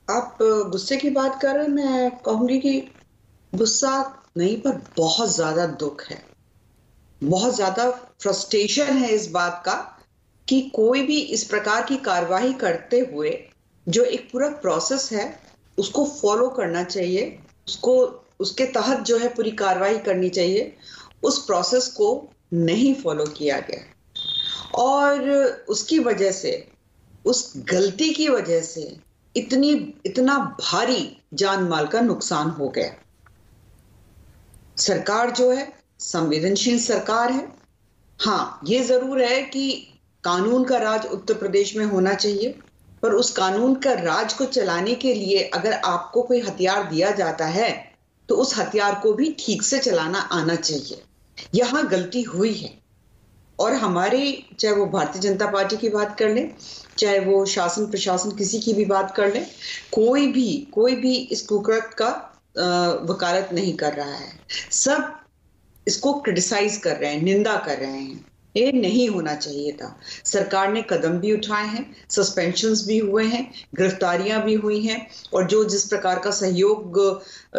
आप गुस्से की बात कर रहे हैं, मैं कहूंगी कि गुस्सा नहीं, पर बहुत ज्यादा दुख है, बहुत ज्यादा फ्रस्ट्रेशन है इस बात का कि कोई भी इस प्रकार की कार्रवाई करते हुए जो एक पूरा प्रोसेस है उसको फॉलो करना चाहिए, उसको उसके तहत जो है पूरी कार्रवाई करनी चाहिए, उस प्रोसेस को नहीं फॉलो किया गया और उसकी वजह से, उस गलती की वजह से इतना भारी जान माल का नुकसान हो गया। सरकार जो है संवेदनशील सरकार है। हाँ, ये जरूर है कि कानून का राज उत्तर प्रदेश में होना चाहिए, पर उस कानून का राज को चलाने के लिए अगर आपको कोई हथियार दिया जाता है तो उस हथियार को भी ठीक से चलाना आना चाहिए। यहां गलती हुई है और हमारे, चाहे वो भारतीय जनता पार्टी की बात कर लें, चाहे वो शासन प्रशासन किसी की भी बात कर लें, कोई भी इस कुकृत्य का वकालत नहीं कर रहा है। सब इसको क्रिटिसाइज कर रहे हैं, निंदा कर रहे हैं। ये नहीं होना चाहिए था। सरकार ने कदम भी उठाए हैं, सस्पेंशंस भी हुए हैं, गिरफ्तारियां भी हुई हैं और जो जिस प्रकार का सहयोग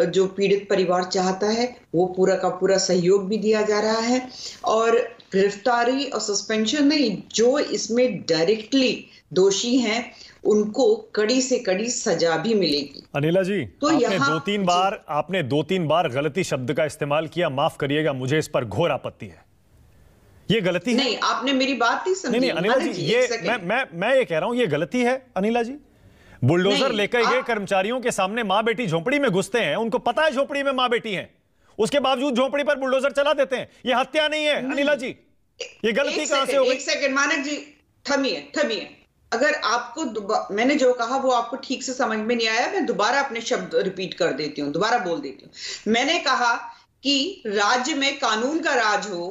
जो पीड़ित परिवार चाहता है वो पूरा का पूरा सहयोग भी दिया जा रहा है। और गिरफ्तारी और सस्पेंशन नहीं, जो इसमें डायरेक्टली दोषी हैं उनको कड़ी से कड़ी सजा भी मिलेगी। अनिला जी, तो आपने दो तीन बार गलती शब्द का इस्तेमाल किया, माफ करिएगा, मुझे इस पर घोर आपत्ति है। ये गलती है। नहीं, आपने मेरी बात नहीं समझी। नहीं अनिला जी, ये मैं ये कह रहा हूं, ये गलती है अनिला जी। बुलडोजर लेकर गए कर्मचारियों के सामने मां बेटी झोपड़ी में घुसते हैं, उनको पता है झोपड़ी में मां बेटी है, उसके बावजूद झोपड़ी पर बुलडोजर चला देते हैं। ये हत्या नहीं है अनिला जी, ये गलती कहां से हो गई? एक सेकंड मानक जी, थमिए। अगर आपको मैंने जो कहा वो आपको ठीक से समझ में नहीं आया, मैं दोबारा अपने शब्द रिपीट कर देती हूँ, दोबारा बोल देती हूँ। मैंने कहा कि राज्य में कानून का राज हो,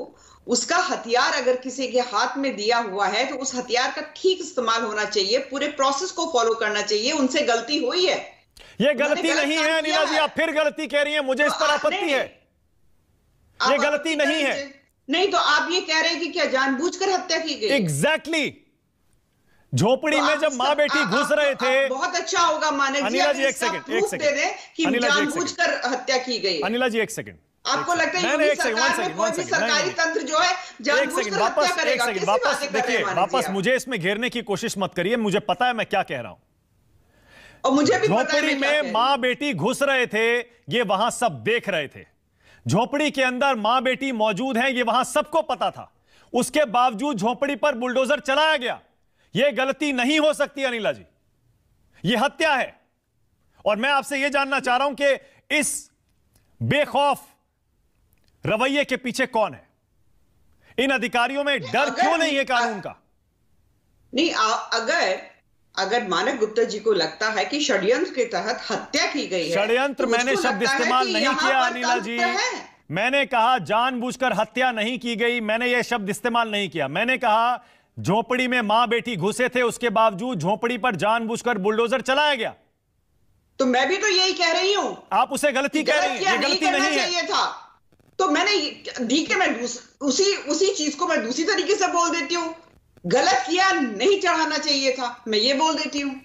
उसका हथियार अगर किसी के हाथ में दिया हुआ है तो उस हथियार का ठीक इस्तेमाल होना चाहिए, पूरे प्रोसेस को फॉलो करना चाहिए। उनसे गलती हुई है, ये गलती नहीं है अनिला जी, आप फिर गलती कह रही हैं, मुझे इस पर आपत्ति है। ये गलती नहीं है। नहीं तो आप ये कह रहे हैं कि क्या जानबूझकर हत्या की गई? एग्जैक्टली। झोपड़ी में जब मां बेटी घुस रहे थे, बहुत अच्छा होगा मानक जी, अनिला जी एक सेकंड कि जानबूझकर हत्या की गई। अनिला जी एक सेकंड, आपको लगता है कि सरकार में कोई भी सरकारी तंत्र जो है जानबूझकर हत्या करेगा? कैसी बातें कर रहे हैं मानक जी? वापस मुझे इसमें घेरने की कोशिश मत करिए, मुझे पता है मैं क्या कह रहा हूं। और मुझे भी पता है झोपड़ी में मां बेटी घुस रहे थे, ये वहां सब देख रहे थे। झोपड़ी के अंदर मां बेटी मौजूद हैं, ये वहां सबको पता था। उसके बावजूद झोपड़ी पर बुलडोजर चलाया गया। यह गलती नहीं हो सकती अनिला जी, यह हत्या है। और मैं आपसे यह जानना चाह रहा हूं कि इस बेखौफ रवैये के पीछे कौन है? इन अधिकारियों में डर क्यों नहीं है कानून का? नहीं, अगर मानक गुप्ता जी को लगता है कि षड्यंत्र के तहत हत्या की गई है, षड्यंत्र मैंने शब्द इस्तेमाल नहीं किया अनिला जी, मैंने कहा जानबूझकर हत्या नहीं की गई, मैंने यह शब्द इस्तेमाल नहीं किया। मैंने कहा झोपड़ी में मां बेटी घुसे थे, उसके बावजूद झोपड़ी पर जानबूझकर बुलडोजर चलाया गया। तो मैं भी तो यही कह रही हूं। आप उसे गलती कह रही हैं, ये गलती नहीं है। था तो मैंने ठीक है, मैं उसी चीज को मैं दूसरी तरीके से बोल देती हूँ। गलत किया, नहीं चढ़ाना चाहिए था, मैं ये बोल देती हूँ।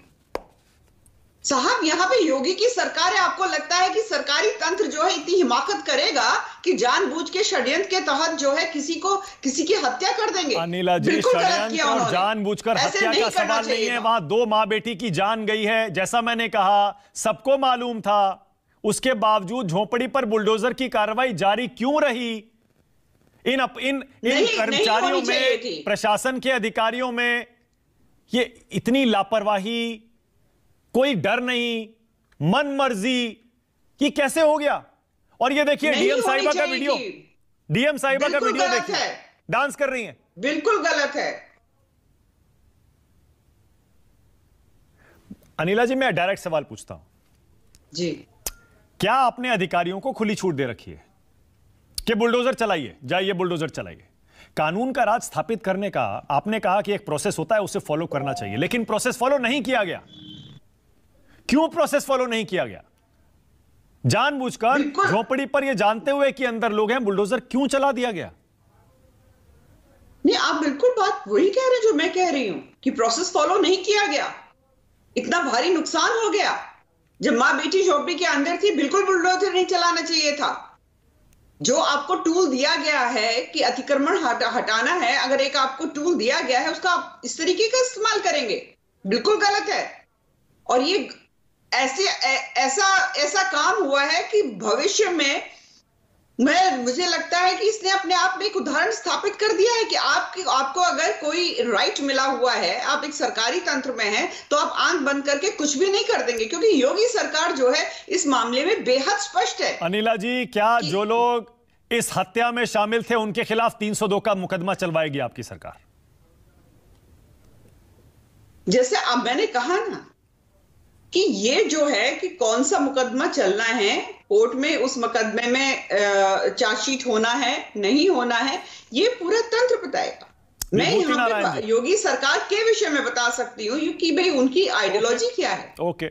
साहब, यहां पे योगी की सरकार है, आपको लगता है कि सरकारी तंत्र जो है इतनी हिमाकत करेगा कि जानबूझ के षड्यंत्र के तहत जो है किसी की हत्या कर देंगे? अनिला जी, षड्यंत्र और जानबूझकर हत्या का सवाल नहीं है। वहां दो मां बेटी की जान गई है, जैसा मैंने कहा सबको मालूम था। उसके बावजूद झोपड़ी पर बुलडोजर की कार्रवाई जारी क्यों रही? इन कर्मचारियों में, प्रशासन के अधिकारियों में ये इतनी लापरवाही, कोई डर नहीं, मन मर्जी, ये कैसे हो गया? और ये देखिए डीएम साहिबा का वीडियो, डीएम साहिबा का वीडियो देखिए, डांस कर रही हैं। बिल्कुल गलत है अनिला जी। मैं डायरेक्ट सवाल पूछता हूं जी, क्या आपने अधिकारियों को खुली छूट दे रखी है कि बुलडोजर चलाइए, जाइए बुलडोजर चलाइए? कानून का राज स्थापित करने का आपने कहा कि एक प्रोसेस होता है, उसे फॉलो करना चाहिए, लेकिन प्रोसेस फॉलो नहीं किया गया। क्यों प्रोसेस फॉलो नहीं किया गया? जानबूझकर झोपड़ी पर यह जानते हुए कि अंदर लोग हैं, बुलडोजर क्यों चला दिया गया? नहीं, आप बिल्कुल बात वही कह रहे हैं जो मैं कह रही हूं कि प्रोसेस फॉलो नहीं किया गया। इतना भारी नुकसान हो गया। जब माँ बेटी झोपड़ी के अंदर थी, बिल्कुल बुलडोजर नहीं चलाना चाहिए था। जो आपको टूल दिया गया है कि अतिक्रमण हटाना है, अगर एक आपको टूल दिया गया है, उसका आप इस तरीके का इस्तेमाल करेंगे, बिल्कुल गलत है। और ये ऐसा काम हुआ है कि भविष्य में मुझे लगता है कि इसने अपने आप में एक उदाहरण स्थापित कर दिया है कि आपको अगर कोई राइट मिला हुआ है, आप एक सरकारी तंत्र में हैं, तो आप आंख बंद करके कुछ भी नहीं कर देंगे, क्योंकि योगी सरकार जो है इस मामले में बेहद स्पष्ट है। अनिला जी, क्या जो लोग इस हत्या में शामिल थे उनके खिलाफ 302 का मुकदमा चलवाएगी आपकी सरकार? जैसे अब मैंने कहा ना कि ये जो है कि कौन सा मुकदमा चलना है कोर्ट में, उस मुकदमे में चार्जशीट होना है नहीं होना है, ये पूरा तंत्र बताएगा। मैं यहाँ पे योगी सरकार के विषय में बता सकती हूँ कि भाई उनकी आइडियोलॉजी क्या है। ओके।